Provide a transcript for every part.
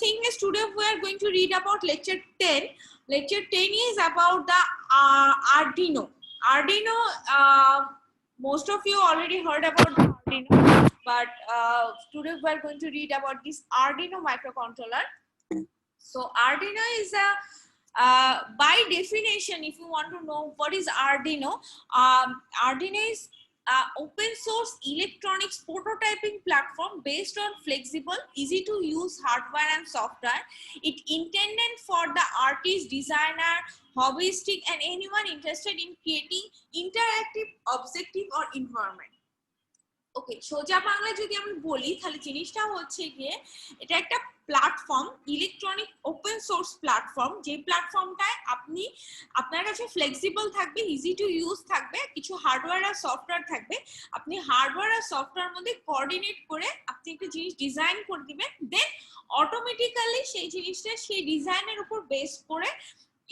thing is today we are going to read about lecture 10. Lecture 10 is about the Arduino. Arduino, most of you already heard about the Arduino, but today we are going to read about this Arduino microcontroller. So Arduino is a by definition, if you want to know what is Arduino, Arduino is open source electronics prototyping platform based on flexible, easy to use hardware and software. It intended for the artist, designer, hobbyistic, and anyone interested in creating interactive, objective or environment. ওকে, সোজা বাংলা যদি আমি বলি তাহলে জিনিসটা হচ্ছে গিয়ে এটা একটা platform, electronic open source platform, যে প্ল্যাটফর্মটায় আপনি আপনার কাছে ফ্লেক্সিবল থাকবে, ইজি টু ইউজ থাকবে, কিছু হার্ডওয়্যার আর সফটওয়্যার থাকবে, আপনি হার্ডওয়্যার আর সফটওয়্যার মধ্যে কোঅর্ডিনেট করে আপনি একটা জিনিস ডিজাইন করে দিবেন, দেন অটোমেটিক্যালি সেই জিনিসটা সেই ডিজাইনের উপর বেস করে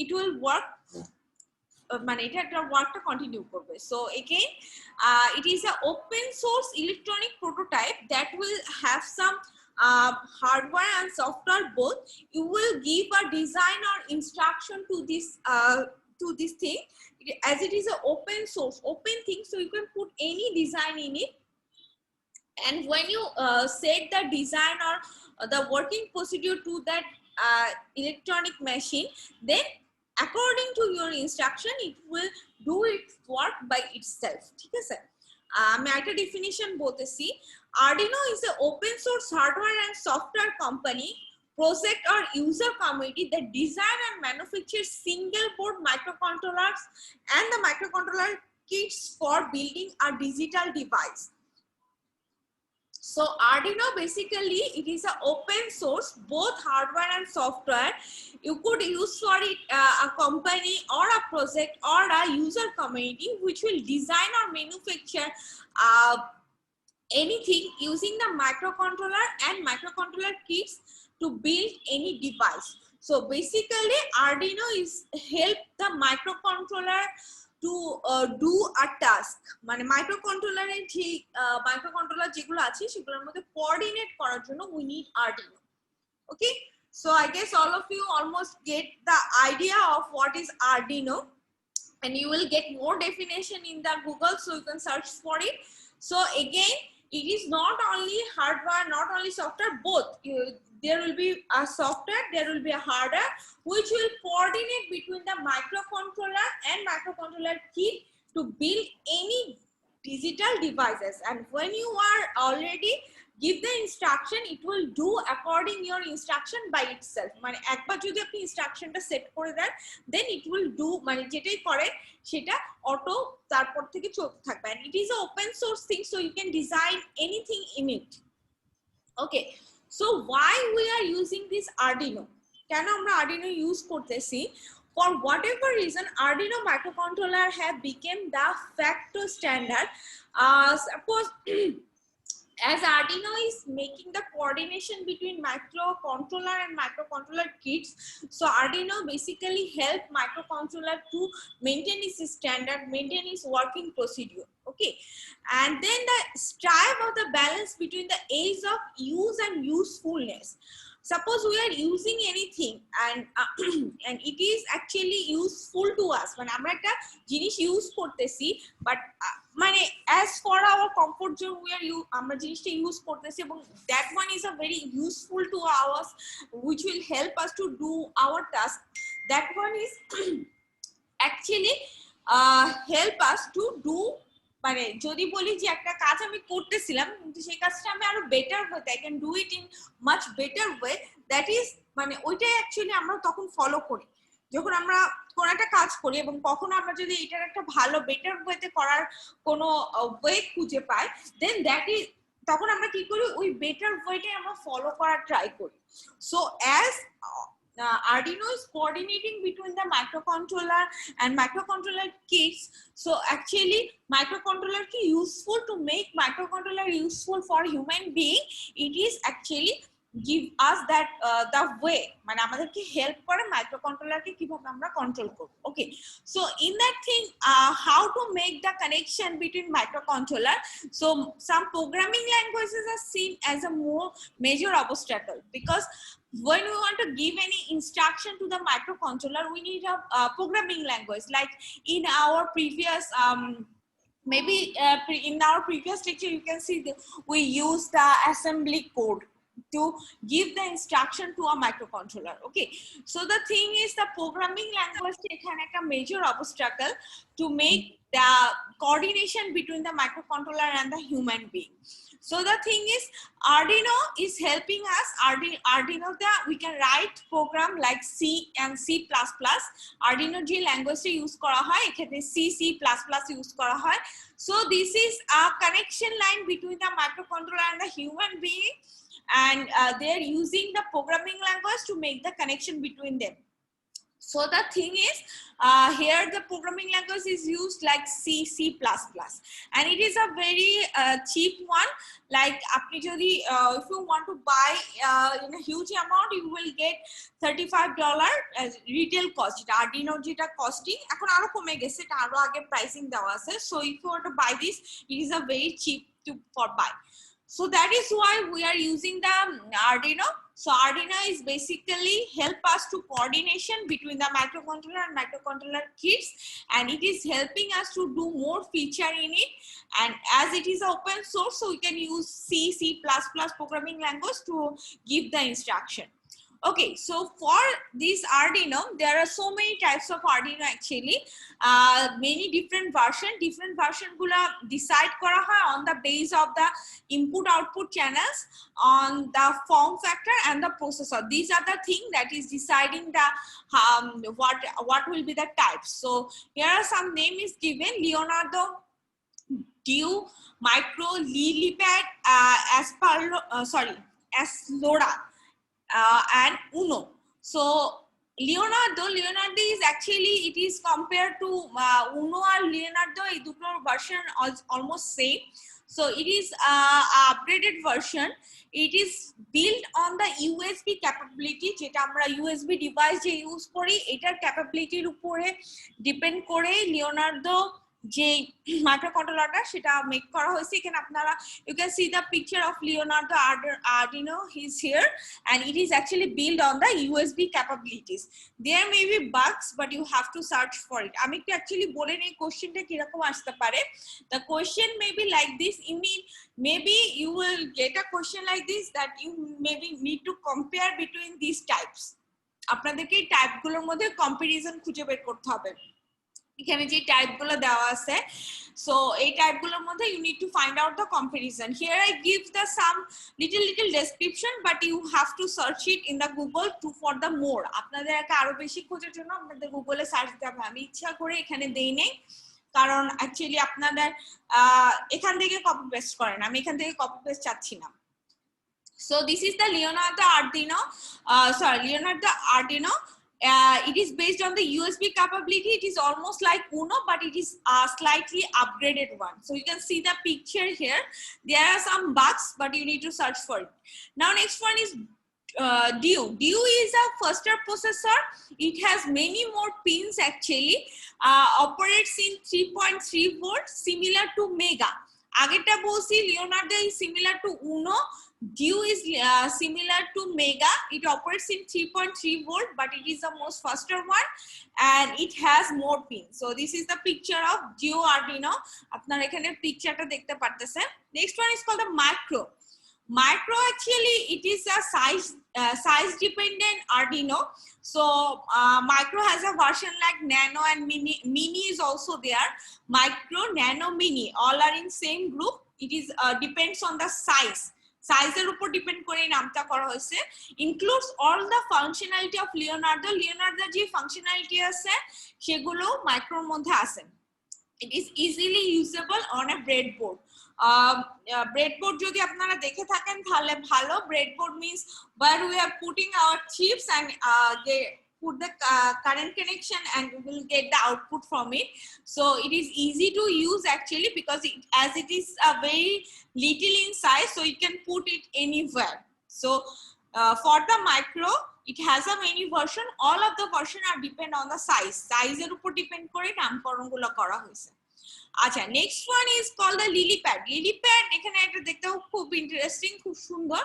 ইট উইল ওয়ার্ক, মানে এটা একটা ওয়ার্কটা কন্টিনিউ করবে। So again it is an open source electronic prototype that will have some hardware and software both. You will give a design or instruction to this thing, as it is an open source open thing, so you can put any design in it, and when you set the design or the working procedure to that electronic machine, then according to your instruction it will do its work by itself. ঠিক আছে, আমি একটা definition বলতেছি। Arduino is an open source hardware and software company, project or user community that design and manufacture single board microcontrollers and the microcontroller kits for building a digital device. So Arduino basically it is an open source, both hardware and software. You could use for it a company or a project or a user community which will design or manufacture anything using the microcontroller and microcontroller kits to build any device. So basically Arduino is help the microcontroller to do a task, মানে মাইক্রোকন্ট্রোলারের যে microcontroller যেগুলো আছে সেগুলোর মধ্যে coordinate করার জন্য we need Arduino. Okay, so I guess all of you almost get the idea of what is Arduino, and you will get more definition in the Google, so you can search for it. So again, it is not only hardware, not only software, both. There will be a software, there will be a hardware which will coordinate between the microcontroller and microcontroller kit to build any digital devices, and when you are already give the instruction, it will do according your instruction by itself. মানে একবার যদি আপনি ইনস্ট্রাকশনটা set করে দেন, then it will do, মানে যেটাই করে সেটা auto তারপর থেকে চলতে থাকবে, and it is an open source thing, so you can design anything in it. Okay, so why we are using this Arduino? কেন আমরা Arduino ইউজ করতেছি? For whatever reason, Arduino microcontroller have become the facto standard. Suppose as Arduino is making the coordination between microcontroller and microcontroller kits, so Arduino basically help microcontroller to maintain its standard, maintain its working procedure. Okay, and then the strive of the balance between the age of use and usefulness. Suppose we are using anything and it is actually useful to us, মানে আমরা একটা জিনিস use করতেছি, but মানে as for our comfort zone we are আমরা জিনিসটা use করতেছি, এবং that one is a very useful to us which will help us to do our task. That one is actually help us to do, মানে যদি বলি যে একটা কাজ আমি করতেছিলাম কিন্তু সেই কাজটা আমি আরো বেটার ওয়েতে I can do it in much better way, that is মানে ওইটাই অ্যাকচুয়ালি আমরা তখন ফলো করি যখন আমরা কোন একটা কাজ করি, এবং কখনো আমরা যদি এটার একটা ভালো বেটার ওয়েতে করার কোনো ওয়ে খুঁজে পাই, দেন দ্যাট ইজ তখন আমরা কি করি, ওই বেটার ওয়েটাই আমরা ফলো করার ট্রাই করি। So as Arduino is coordinating between the microcontroller and microcontroller kits, so actually microcontroller ki useful to make microcontroller useful for human being, it is actually give us that the way, মানে আমাদেরকে help করে মাইক্রোকন্ট্রোলারকে কিভাবে আমরা control করব। Okay, so in that thing how to make the connection between microcontroller, so some programming languages are seen as a more major obstacle, because when we want to give any instruction to the microcontroller, we need a programming language. Like in our previous maybe in our previous lecture, you can see we use the assembly code to give the instruction to a microcontroller. Okay, so the thing is, the programming language is a major obstacle to make the coordination between the microcontroller and the human being. So the thing is, Arduino is helping us. Arduino, we can write program like C and C++. Arduino G language use kora hoy, ekhane C, C++ use kora hoy. So this is a connection line between the microcontroller and the human being, and they are using the programming language to make the connection between them. So the thing is, here the programming language is used like C, C++, and it is a very cheap one. Like if you want to buy in a huge amount, you will get $35 as retail cost. Arduino jeta costing ekhon aro kome geche, eta aro age pricing dewa ache. So if you want to buy this, it is a very cheap for buy. So that is why we are using the Arduino. So Arduino is basically help us to coordination between the microcontroller and microcontroller kits, and it is helping us to do more feature in it. And as it is open source, so we can use C, C++ programming language to give the instruction. Okay, so for this Arduino, there are so many types of Arduino actually, many different version gula decide kora hoy on the base of the input output channels, on the form factor and the processor. These are the thing that is deciding the what will be the types. So here are some name is given: Leonardo, Duo, Micro, Lillipad, Aslora, and Uno. So Leonardo is actually, it is compared to Uno or Leonardo, এই দুটোর version almost same. So it is upgraded version. It is built on the USB capability, যেটা আমরা USB device যে use করি, এটার capability এর উপরে depend করে লিওনার্দো যে মাইক্রোকন্ট্রোলারটা সেটা মেক করা হয়েছে। এখানে আপনারা you can see the picture of Leonardo Arduino. He's here, and it is actually built on the USB capabilities. There may be bugs, but you have to search for it. আমি একটু actually বলে নেই কোশ্চেনটা কিরকম আসতে পারে। The question may be like this: maybe you will get a question like this, that you maybe need to compare between these types. আপনাদেরকে এই টাইপগুলোর মধ্যে কম্পারিজন খুঁজে বের করতে হবে। এখানে যে টাইপগুলো দেওয়া আছে, সো এই টাইপগুলোর মধ্যে you need to find out the comparison. Here I give the some little description, but you have to search it in the Google for the more. আপনাদের একটা আরো বেশি খোঁজার জন্য আপনাদের গুগলে সার্চ দিতে হবে। আমি ইচ্ছা করে এখানে দেই নেই, কারণ অ্যাকচুয়ালি আপনাদের এখান থেকে কপি পেস্ট করেন, আমি এখান থেকে কপি পেস্ট চাচ্ছি না। So this is the Leonardo Arduino. It is based on the USB capability. It is almost like Uno, but it is a slightly upgraded one. So you can see the picture here. There are some bugs, but you need to search for it. Now next one is Duo. Duo is a faster processor. It has many more pins actually. Operates in 3.3 volts, similar to Mega. আগেরটা বলছি Leonardo is similar to Uno. Duo is similar to Mega. It operates in 3.3 volt, but it is the most faster one, and it has more pins. So this is the picture of Duo Arduino. আপনারা এখানে পিকচারটা দেখতে পারতেছেন। Next one is called the Micro. Micro actually it is a size dependent Arduino. So Micro has a version like Nano and Mini. Mini is also there. Micro, Nano, Mini all are in same group. It is depends on the সাইজের উপর depend করে নামটা করা হয়েছে। Includes all the functionality of Leonardo যে functionality আছে সেগুলো মাইক্রোর মধ্যে আছে। It is easily usable on a breadboard. Breadboard যদি আপনারা দেখে থাকেন তাহলে ভালো। Breadboard means where we are putting our chips and put the current connection and we will get the output from it. So it is easy to use actually, because as it is a very little in size, so you can put it anywhere. So for the Micro, it has a many version. All of the version are depend on the size. Size er upor depend kore namkoron gulo kora hoyse. আচ্ছা, next one is called the lily pad. Lily pad এখানে এটা দেখতেও খুব interesting, খুব সুন্দর।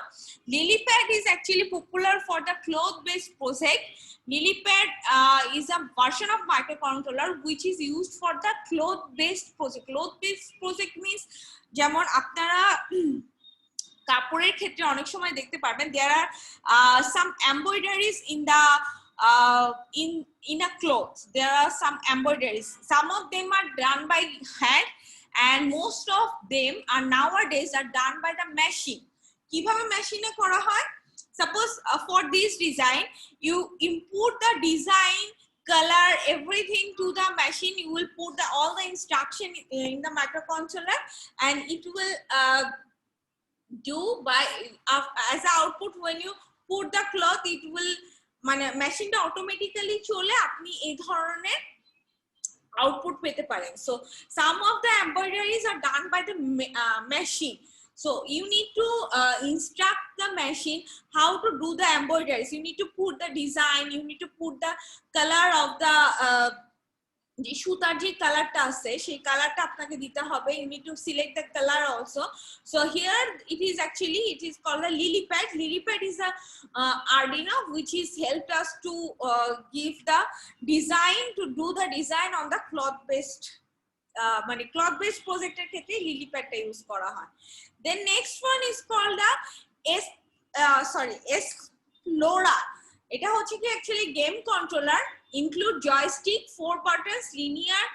Lily pad is actually popular for the cloth based project. Lily pad is a version of microcontroller which is used for the cloth based project. Cloth based project means যেমন আপনারা কাপড়ের ক্ষেত্রে অনেক সময় দেখতে পারবেন there are some embroideries in the in a clothes. There are some embroideries. Some of them are done by hand and most of them are nowadays are done by the machine. কিভাবে মেশিনে করা হয়? Suppose for this design you input the design, color, everything to the machine. You will put all the instruction in the microcontroller and it will do by as an output. When you put the cloth, it will মানে মেশিনটা automatically চলে আপনি এই ধরনের output পেতে পারেন। So some of the embroideries are done by the machine, so you need to instruct the machine how to do the embroideries. You need to put the design, you need to put the color of the যে সুতার যে কালারটা আছে সেই কালারটা আপনাকে দিতে হবে। you need to select the color also. So here it is actually it is called the lily pad. Lily pad is a Arduino which is helped us to give the design, to do the design on the cloth based মানে cloth based project এর ক্ষেত্রে lily pad টা use করা হয়। Then next one is called the Explorer. এটা হচ্ছে কি actually game controller, include joystick, 4 buttons, linear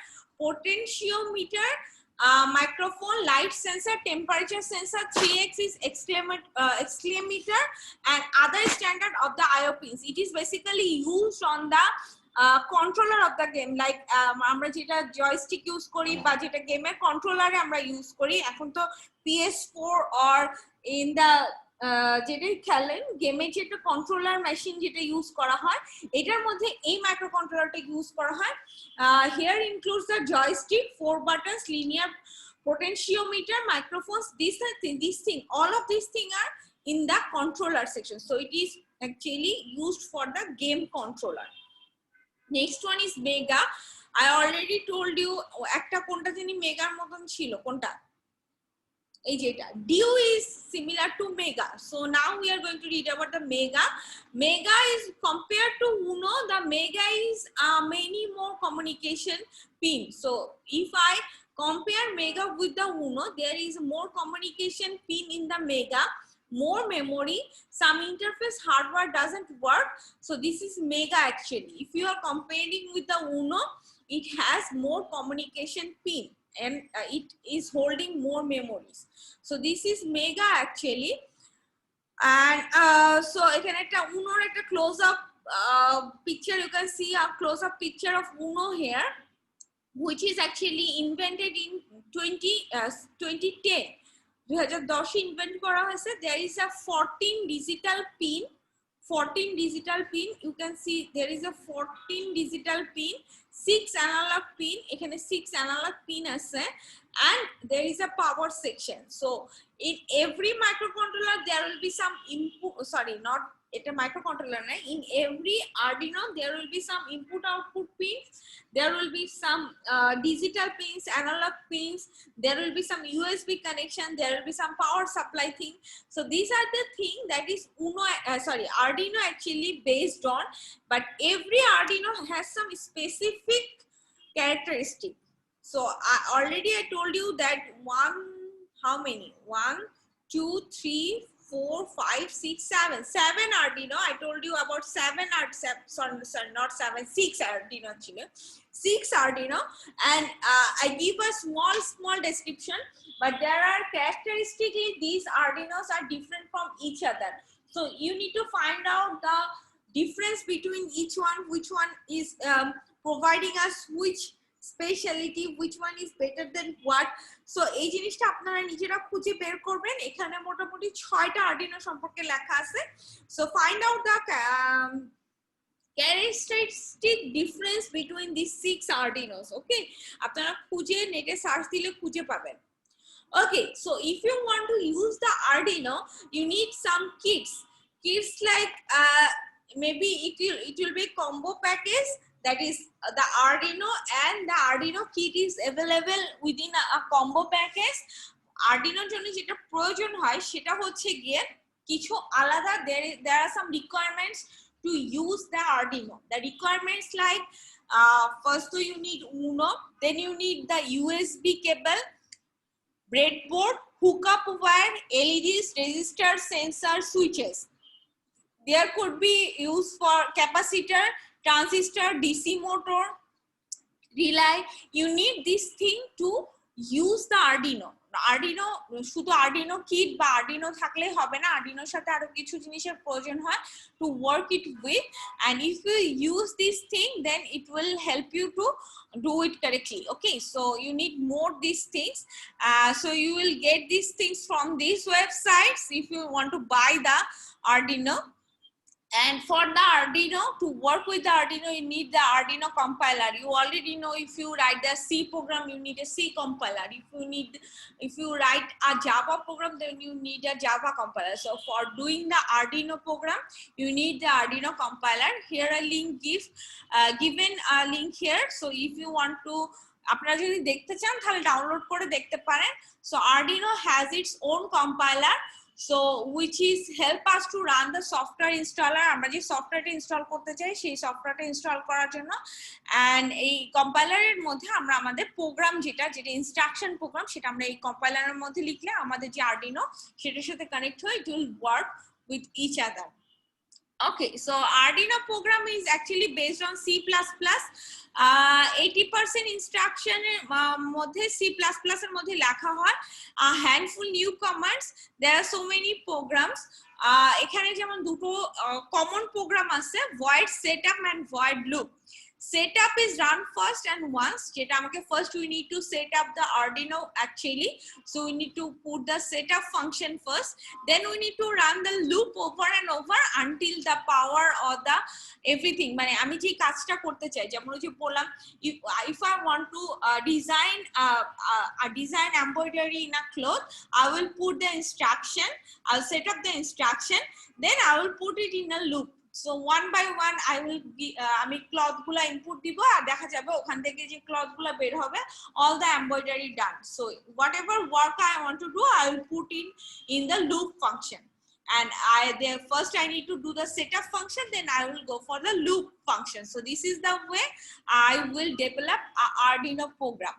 potentiometer, microphone, light sensor, temperature sensor, 3-axis accelerometer and other standard of the IO pins. It is basically used on the controller of the game, like আমরা যেটা joystick use করি বা যেটা গেমের কন্ট্রোলারে আমরা use করি। এখন তো PS4 or in the যেটা খেলেন গেমে যেটা কন্ট্রোলার মেশিন যেটা ইউজ করা হয় এটার মধ্যে এই মাইক্রো কন্ট্রোলারটা ইউজ করা হয়। here includes the joystick, 4 buttons, linear potentiometer, microphones. These thing all of these things are in the controller section, so it is actually used for the game controller. Next one is Mega. I already told you একটা কোনটা জানি মেগার মতন ছিল, কোনটা এই যেটা Dio is similar to Mega. So now we are going to read about the Mega. Mega is compared to Uno, the Mega is many more communication pin. So if I compare Mega with the Uno, there is more communication pin in the Mega, more memory, some interface hardware doesn't work. So this is Mega actually. If you are comparing with the Uno, it has more communication pin and it is holding more memories. So this is Mega actually. And so এখানে একটা Uno একটা close up picture, you can see a close up picture of Uno here, which is actually invented in 2010 invent করা হয়েছে। there is a 14 digital pin, you can see there is a 14 digital pin, 6 analog pin, এখানে 6 analog pin আছে and there is a power section. So in every microcontroller there will be some input, sorry not এটা microcontroller না, in every Arduino there will be some input output pins, there will be some digital pins, analog pins, there will be some USB connection, there will be some power supply thing. So these are the thing that is Arduino actually based on, but every Arduino has some specific characteristic. So I told you that how many 1 2 3 4 5 6 7 Arduino. I told you about 6 Arduino chilo, 6 Arduino, and I give a small description, but there are characteristically these Arduinos are different from each other. So you need to find out the difference between each one, which one is providing us which speciality, which one is better than what. So এই জিনিসটা আপনারা নিজেরা খুঁজে বের করবেন। এখানে মোটামুটি 6টা Arduino সম্পর্কে লেখা আছে। So find out the characteristic difference between these 6 Arduinos. Okay, আপনারা খুঁজে নেটে সার্চ দিলে খুঁজে পাবেন। Okay, so if you want to use the Arduino, you need some kits like maybe it will be combo package, that is the Arduino and the Arduino kit is available within a combo package. Arduino জন্য যেটা প্রয়োজন হয় সেটা হচ্ছে গিয়ে কিছু আলাদা, there are some requirements to use the Arduino. The requirements like first you need Uno, then you need the USB cable, breadboard, hookup wire, LEDs, resistor, sensor, switches. There could be used for capacitor, transistor, DC motor, relay. You need this thing to use the Arduino. Arduino শুধু Arduino kit বা Arduino থাকলে হবে না, Arduinoর সাথে আরো কিছু জিনিসের প্রয়োজন হয় to work it with, and if you use this thing then it will help you to do it correctly. Okay, so you need more these things. So you will get these things from these websites if you want to buy the Arduino. And for the Arduino, to work with the Arduino, you need the Arduino compiler. You already know if you write the C program, you need a C compiler. If you write a Java program, then you need a Java compiler. So for doing the Arduino program, you need the Arduino compiler. Here a link given a link here. So if you want to আপনারা যদি দেখতে চান তাহলে download করে দেখতে পারেন. So Arduino has its own compiler, so which is help us to run the software installer. আমরা যে সফটওয়্যারটা ইনস্টল করতে চাই সেই সফটওয়্যারটা ইনস্টল করার জন্য, and এই কম্পাইলারের মধ্যে আমরা আমাদের প্রোগ্রাম যেটা ইনস্ট্রাকশন প্রোগ্রাম সেটা আমরা এই কম্পাইলারের মধ্যে লিখলে আমাদের যে Arduino সেটার সাথে কানেক্ট হয়ে it will work with each other. Okay, so Arduino program is actually based on C++. 80% instruction মধ্যে C++ এর মধ্যে লেখা হয়, a handful new commands. There are so many programs. এখানে যেমন দুটো common program আছে, void setup and void loop. Setup is run first and once, যেটা আমাকে first we need to set up the Arduino actually, so we need to put the setup function first, then we need to run the loop over and over until the power or the everything, মানে আমি যে কাজটা করতে চাই, যেমন ওই যে বললাম if I want to design a design embroidery in a cloth, I will put the instruction, I'll set up the instruction, then I will put it in a loop. So one by one I will আমি cloth গুলা input দিব আর দেখা যাবে ওখান থেকে যে cloth গুলা বের হবে all the embroidery done. So whatever work I want to do, I will put in the loop function, and first I need to do the setup function, then I will go for the loop function. So this is the way I will develop a Arduino program.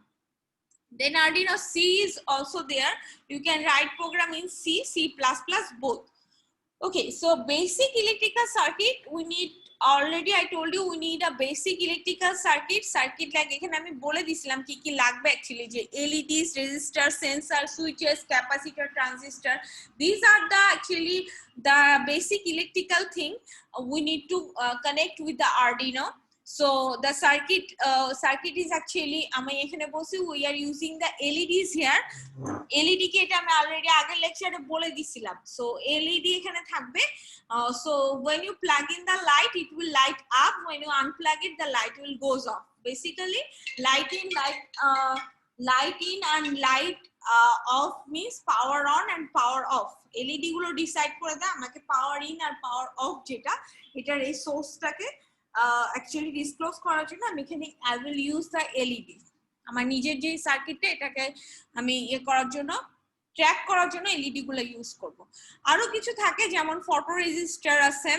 Then Arduino C is also there. You can write program in C, C++, both. Okay, so basic electrical circuit, we need, already I told you we need a basic electrical circuit like এখানে আমি বলে দিছিলাম কি কি লাগবে actually, যে LEDs, resistor, sensor, switches, capacitor, transistor. These are the actually the basic electrical thing we need to connect with the Arduino. So the circuit is actually আমি এখানে বলছি we are using the LEDs here. LED কে এটা আমি already আগের লেকচারে বলে দিছিলাম. So LED এখানে থাকবে. So when you plug in the light, it will light up. When you unplug it, the light will goes off. Basically, light in and light off means power on and power off. LED গুলো decide করে দেয় আমাকে power in R power of যেটা, এটার এই সোর্সটাকে actually disclose করার জন্য আমি এখানে I will use the LED. আমার নিজের যে সার্কিটটা এটাকে আমি করার জন্য ট্র্যাক করার জন্য LED গুলো ইউজ করব. আরো কিছু থাকে যেমন ফটোরেজিস্টার আছে,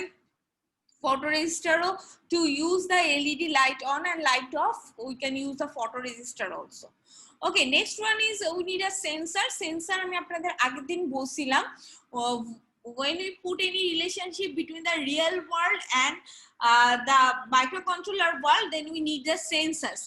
photoresistor to use the LED light on and light off, we can use the photoresistor also. Okay, next one is we need a sensor আমি আপনাদের আগের দিন বলছিলাম when we put any relationship between the real world and the microcontroller world, then we need the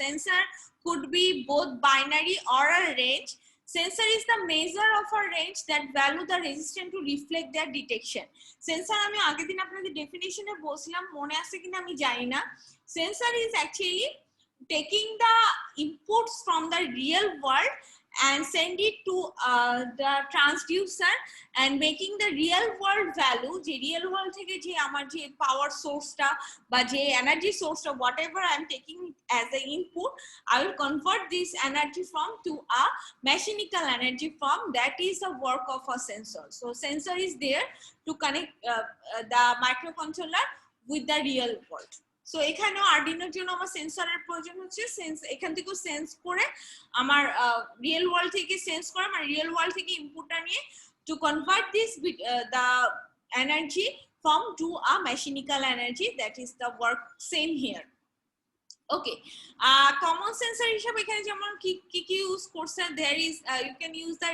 sensor could be both binary or a range. Sensor is the measure of a range that value the resistance to reflect their detection. Sensor আমি আগের দিন আপনাদের ডেফিনিশনে বলছিলাম, মনে আছে কিনা আমি জানি না. Sensor is actually taking the inputs from the real world and send it to the transducer and making the real world value, je real world theke je amar je power source ta ba je energy source ta whatever I am taking as an input, I will convert this energy form to a mechanical energy form. That is the work of a sensor. So sensor is there to connect the microcontroller with the real world. So এখানেও আরডিনোর জন্য আমার সেন্সরের প্রয়োজন হচ্ছে, এখান থেকেও sense করে আমার রিয়েল ওয়ার্ল্ড থেকে সেন্স করে আমার রিয়েল ওয়ার্ল্ড থেকে ইনপুটটা নিয়ে to convert this the energy from to a mechanical energy. That is the work same here. Okay, common sensor হিসেবে এখানে যেমন কি ইউজ করছে, there is you can use the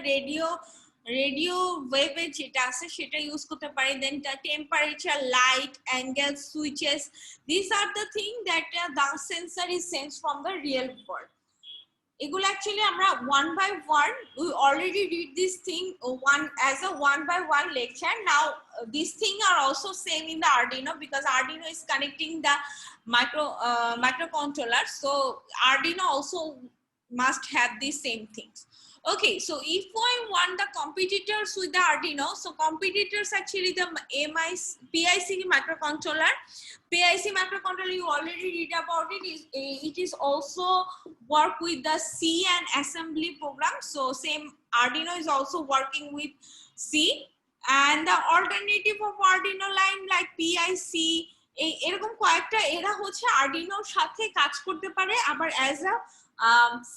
radio wave যেটা আছে সেটা ইউজ করতে পারি, then the temperature, light, angle, switches, these are the thing that the sensor is sensed from the real world. এগুলো অ্যাকচুয়ালি আমরা one by one, we already read this thing as a one by one lecture. Now these things are also same in the Arduino, because Arduino is connecting the microcontroller, so Arduino also must have these same things. Okay, so if I want the competitors with the Arduino, so competitors actually the PIC microcontroller. PIC microcontroller, you already read about it. It is also work with the C and assembly program. So same Arduino is also working with C, and the alternative of Arduino line like PIC, এরকম কয়েকটা এরা হচ্ছে আরডিনোর সাথে কাজ করতে পারে, আবার as a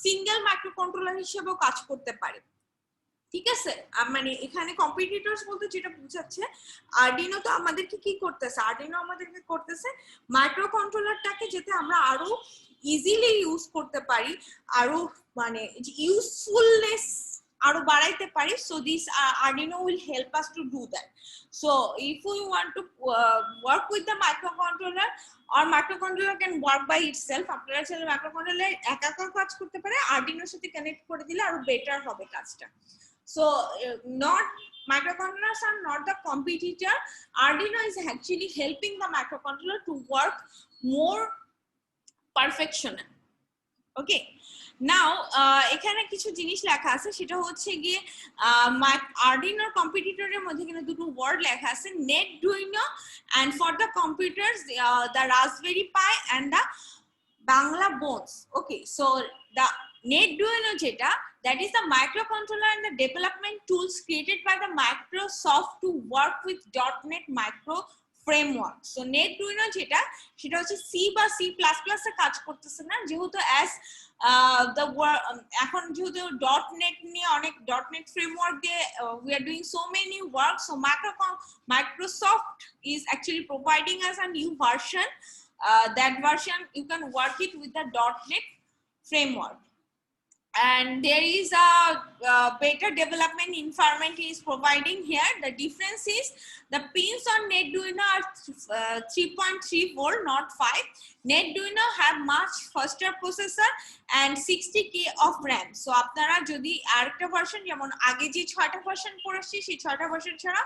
single microcontroller হিসেবেও কাজ করতে পারে। ঠিক আছে, মানে এখানে কম্পিটিটরস বলতে যেটা বুঝাচ্ছে, আরডিনো তো আমাদেরকে কি করতেছে, আরডিনো আমাদেরকে করতেছে মাইক্রোকন্ট্রোলারটাকে যাতে আমরা আরো ইজিলি ইউজ করতে পারি, আরো মানে ইউজফুলনেস আরো বাড়াইতে পারি। So this Arduino will help us to do that. So if we want to work with the microcontroller, or microcontroller can work by itself, আপনারা চাইলে মাইক্রোকন্ট্রোলার একা একা কাজ করতে পারে, আরডিনোর সাথে কানেক্ট করে দিলে আরো বেটার হবে কাজটা। So not microcontrollers are not the competitor. Arduino is actually helping the microcontroller to work more perfection. Okay, now এখানে কিছু জিনিস লেখা আছে, সেটা হচ্ছে গিয়ে আরডিনোর কম্পিটিটরের মধ্যে কিন্তু দুটো ওয়ার্ড লেখা আছে, নেটডুইনো and for the computers the Raspberry Pi and the Bangla Bones. Okay, so the NetDuino যেটা, that is the microcontroller and the development tools created by the Microsoft to work with .NET Micro framework. So NetDuino যেটা, সেটা হচ্ছে C বা C++ এ কাজ করতেছে না, যেহেতু as এখন যেহেতু .NET নিয়ে অনেক .NET framework দিয়ে we are doing so many work, so Microsoft is actually providing us a new version. That version you can work it with the .NET framework, and there is a better development environment is providing here. The difference is the pins on NetDuino are 3.3 volt, not 5. NetDuino have much faster processor and 60k of RAM. So আপনারা যদি আরেকটা version, যেমন আগে যে 6টা version পড়েছি সেই 6টা ভার্সন ছাড়া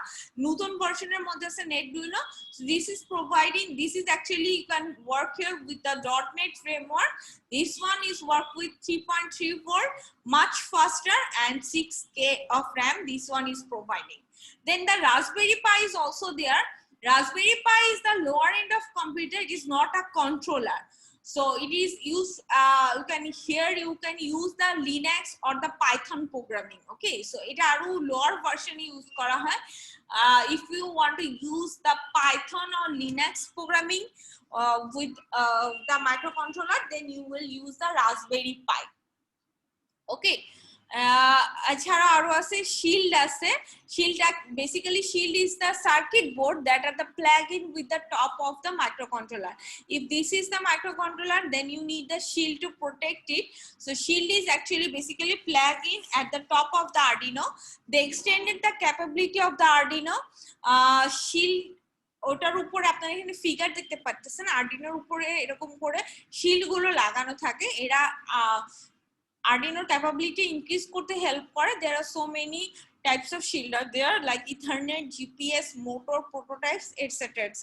নতুন ভার্সনের মধ্যে আছে NetDuino. So this is providing, this is actually you can work here with the .NET framework. This one is work with 3.3 volt, much faster, and 6k of RAM. This one is providing. Then the Raspberry Pi is also there. Raspberry Pi is the lower end of computer. It is not a controller. So it is used, you can use the Linux or the Python programming. Okay, so it aru lower version use kora hoy. If you want to use the Python or Linux programming with the microcontroller, then you will use the Raspberry Pi. Okay, এছাড়া আরো আছে shield আছে। Shield basically shield is the circuit board that are the plug-in with the top of the microcontroller. If this is the microcontroller, then you need the shield to protect it. So shield is actually basically plug-in at the top of the Arduino. They extended the capability of the Arduino. Shield ওটার উপরে আপনারা এখানে figure দেখতে পাচ্ছেন, আরডিনোর উপরে এরকম করে shield গুলো লাগানো থাকে। এরা Arduino capability increase করতে help করে. There are so many types of shield are there, like Ethernet, GPS, motor, prototypes, etc. etc.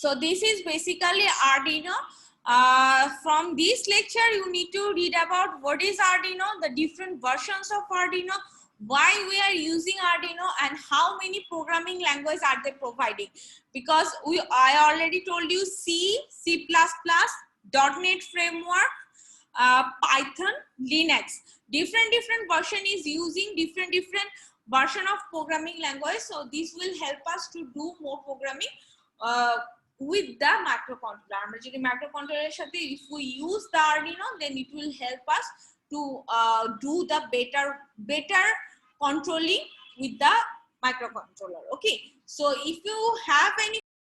So this is basically Arduino. From this lecture you need to read about what is Arduino, the different versions of Arduino, why we are using Arduino, and how many programming languages are they providing. Because I already told you C, C++, .NET framework, Python, Linux, different version is using different version of programming language. So this will help us to do more programming. with the microcontroller. আমরা যদি microcontroller এর সাথে if we use the Arduino, then it will help us to do the better controlling with the microcontroller. Okay, so if you have any